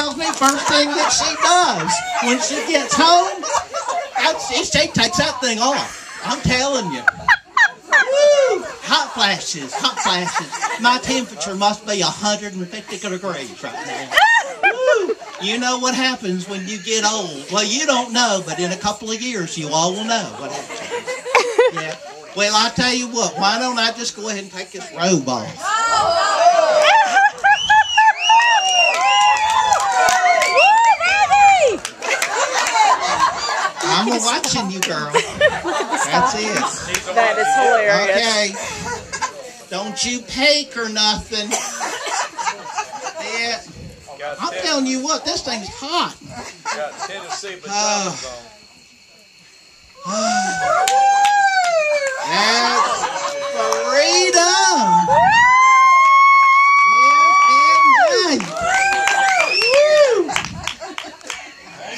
tells me first thing that she does when she gets home, she takes that thing off. I'm telling you. Woo! Hot flashes, hot flashes. My temperature must be 150 degrees right now. Woo! You know what happens when you get old. Well, you don't know, but in a couple of years, you all will know what happens. Yeah. Well, I tell you what, why don't I just go ahead and take this robe off? I'm watching you, girl. That's it. That is hilarious. Okay. Don't you peek or nothing. Yeah. I'm telling you what, this thing's hot. Got Tennessee pajamas on. That's freedom.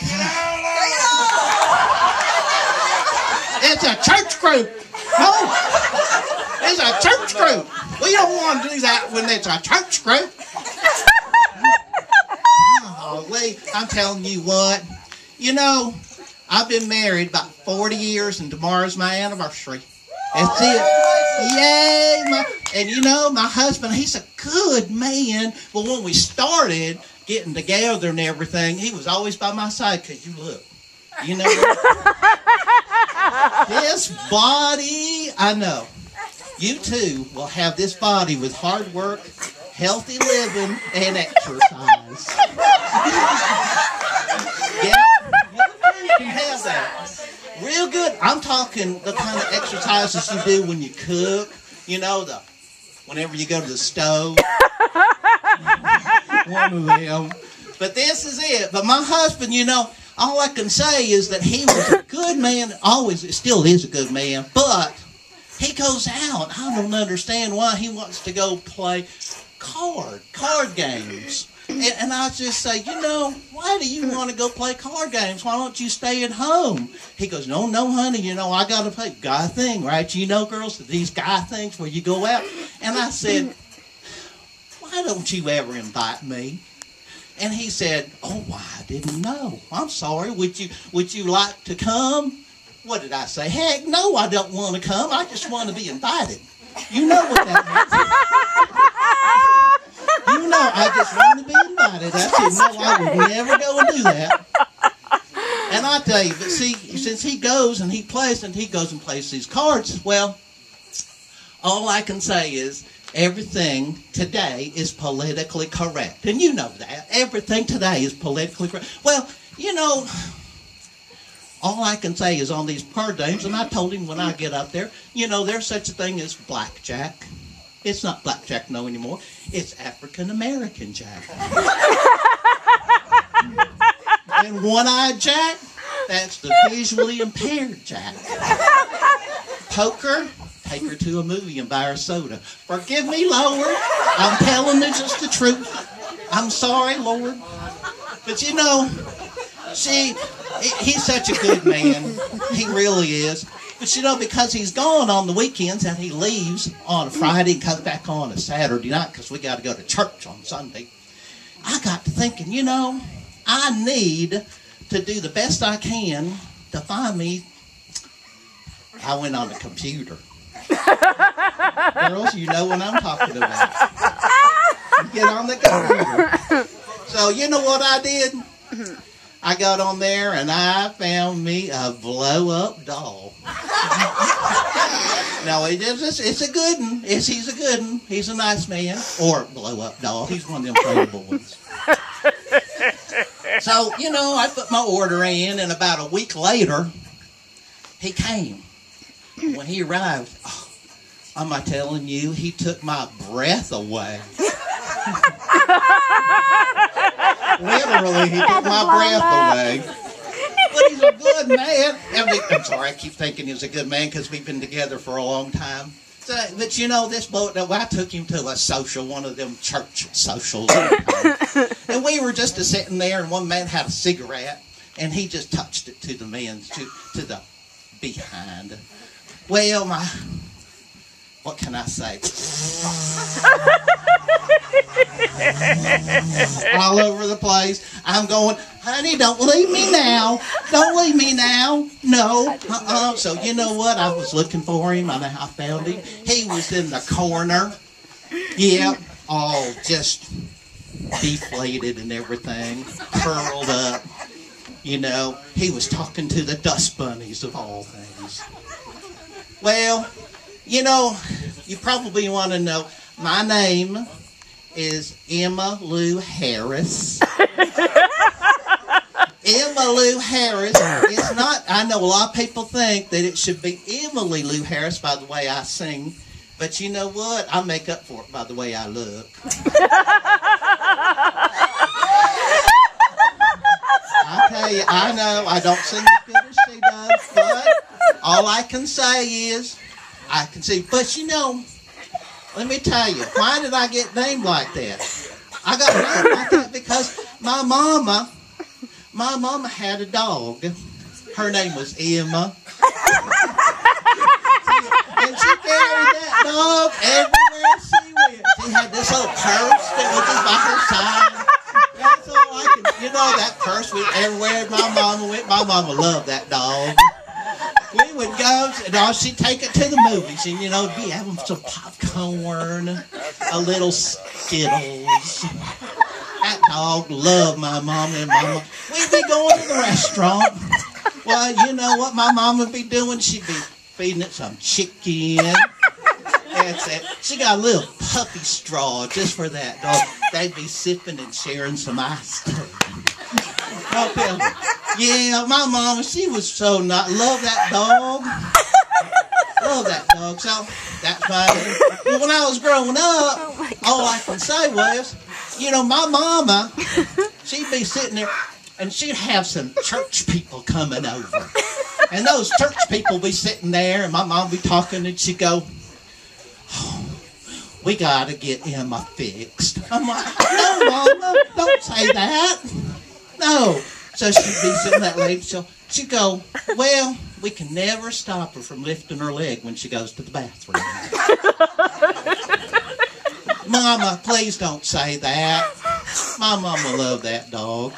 Yeah, it's a church group. No, it's a church group. We don't want to do that when it's a church group. Oh, I'm telling you what. You know, I've been married about 40 years, and tomorrow's my anniversary. That's it. Yay! And you know, my husband, he's a good man. But when we started getting together and everything, he was always by my side because you look. You know, this body, I know. You too will have this body with hard work, healthy living, and exercise. Yeah, you can have that. Real good. I'm talking the kind of exercises you do when you cook. You know, whenever you go to the stove. One of them. But this is it. But my husband, you know, all I can say is that he was a good man. Always, still is a good man. But he goes out. I don't understand why he wants to go play card games. And I just say, you know, why do you want to go play card games? Why don't you stay at home? He goes, no, honey, you know, I got to play guy thing, right? You know, girls, these guy things where you go out. And I said, why don't you ever invite me? And he said, oh, I didn't know. I'm sorry. Would you like to come? What did I say? Heck, no, I don't want to come. I just want to be invited. You know what that means. You know, I just want to be invited. I said, no, I would never go and do that. And I tell you, but see, since he goes and he plays and these cards, well, all I can say is everything today is politically correct. And you know that. Everything today is politically correct. Well, you know, all I can say is on these card games, and I told him when I get up there, you know, there's such a thing as blackjack. It's not blackjack no anymore. It's African-American jack. And one-eyed jack, that's the visually impaired jack. Poker, take her to a movie and buy her soda. Forgive me, Lord. I'm telling you just the truth. I'm sorry, Lord. But you know, see, he's such a good man. He really is. But you know, because he's gone on the weekends and he leaves on a Friday and comes back on a Saturday night because we got to go to church on Sunday, I got to thinking, you know, I need to do the best I can to find me. I went on the computer. Girls, you know what I'm talking about. Get on the computer. So you know what I did? I got on there and I found me a blow-up doll. No, it's a good one. He's a good one. He's a nice man. Or blow-up doll. He's one of them tradable ones. So, you know, I put my order in, and about a week later, he came. When he arrived, oh, am I telling you, he took my breath away. Literally, he took my breath away. But he's a good man. I'm sorry, I keep thinking he's a good man because we've been together for a long time. So, but you know, this boy, I took him to a social, one of them church socials. And we were just sitting there, and one man had a cigarette, and he just touched it to the men's, to the behind. Well, what can I say? All over the place. I'm going, honey, don't leave me now. Don't leave me now. No. So you know what? I was looking for him, and I found him. He was in the corner. Yeah, all just deflated and everything, curled up. You know, he was talking to the dust bunnies of all things. Well, you know, you probably want to know, my name is Emma Lou Harris. Emma Lou Harris. It's not, I know a lot of people think that it should be Emily Lou Harris by the way I sing. But you know what? I make up for it by the way I look. I tell you, I know I don't sing as good as she does, but all I can say is, I can see. But you know, let me tell you, why did I get named like that? I got named like that because my mama had a dog. Her name was Emma. And she carried that dog everywhere she went. She had this little purse that was just by her side. That's all I could, you know, that purse went everywhere my mama went. My mama loved that dog. We would go, and she'd take it to the movies, and, you know, be having some popcorn, a little Skittles. That dog loved my mama and mama. We'd be going to the restaurant. Well, you know what my mom would be doing? She'd be feeding it some chicken. That's it. She got a little puppy straw just for that dog. They'd be sipping and sharing some iced tea. Okay. Yeah, my mama, she was so love that dog. Love that dog. So that's fine. When I was growing up, all I can say was, you know, my mama, she'd be sitting there and she'd have some church people coming over. And those church people be sitting there, and my mom be talking, and she'd go, oh, we got to get Emma fixed. I'm like, no, Mama, don't say that. No. So she'd be sitting that lady, she'd go, well, we can never stop her from lifting her leg when she goes to the bathroom. Mama, please don't say that. My mama loved that dog.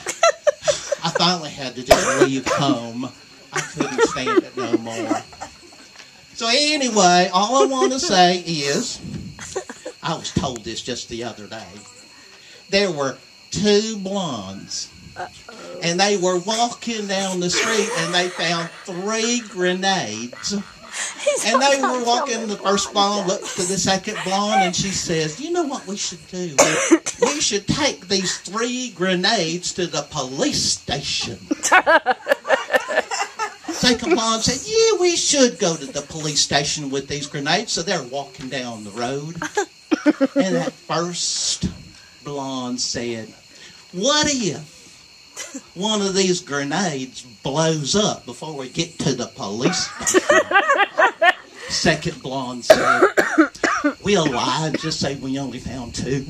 I finally had to just leave home. I couldn't stand it no more. So anyway, all I want to say is, I was told this just the other day. There were two blondes. And they were walking down the street and they found 3 grenades. And they were walking, the first blonde looked to the second blonde and she says, you know what we should do? We should take these 3 grenades to the police station. Second blonde said, yeah, we should go to the police station with these grenades. So they're walking down the road. And that first blonde said, what if one of these grenades blows up before we get to the police station? Second blonde said, we'll lie and just say we only found 2.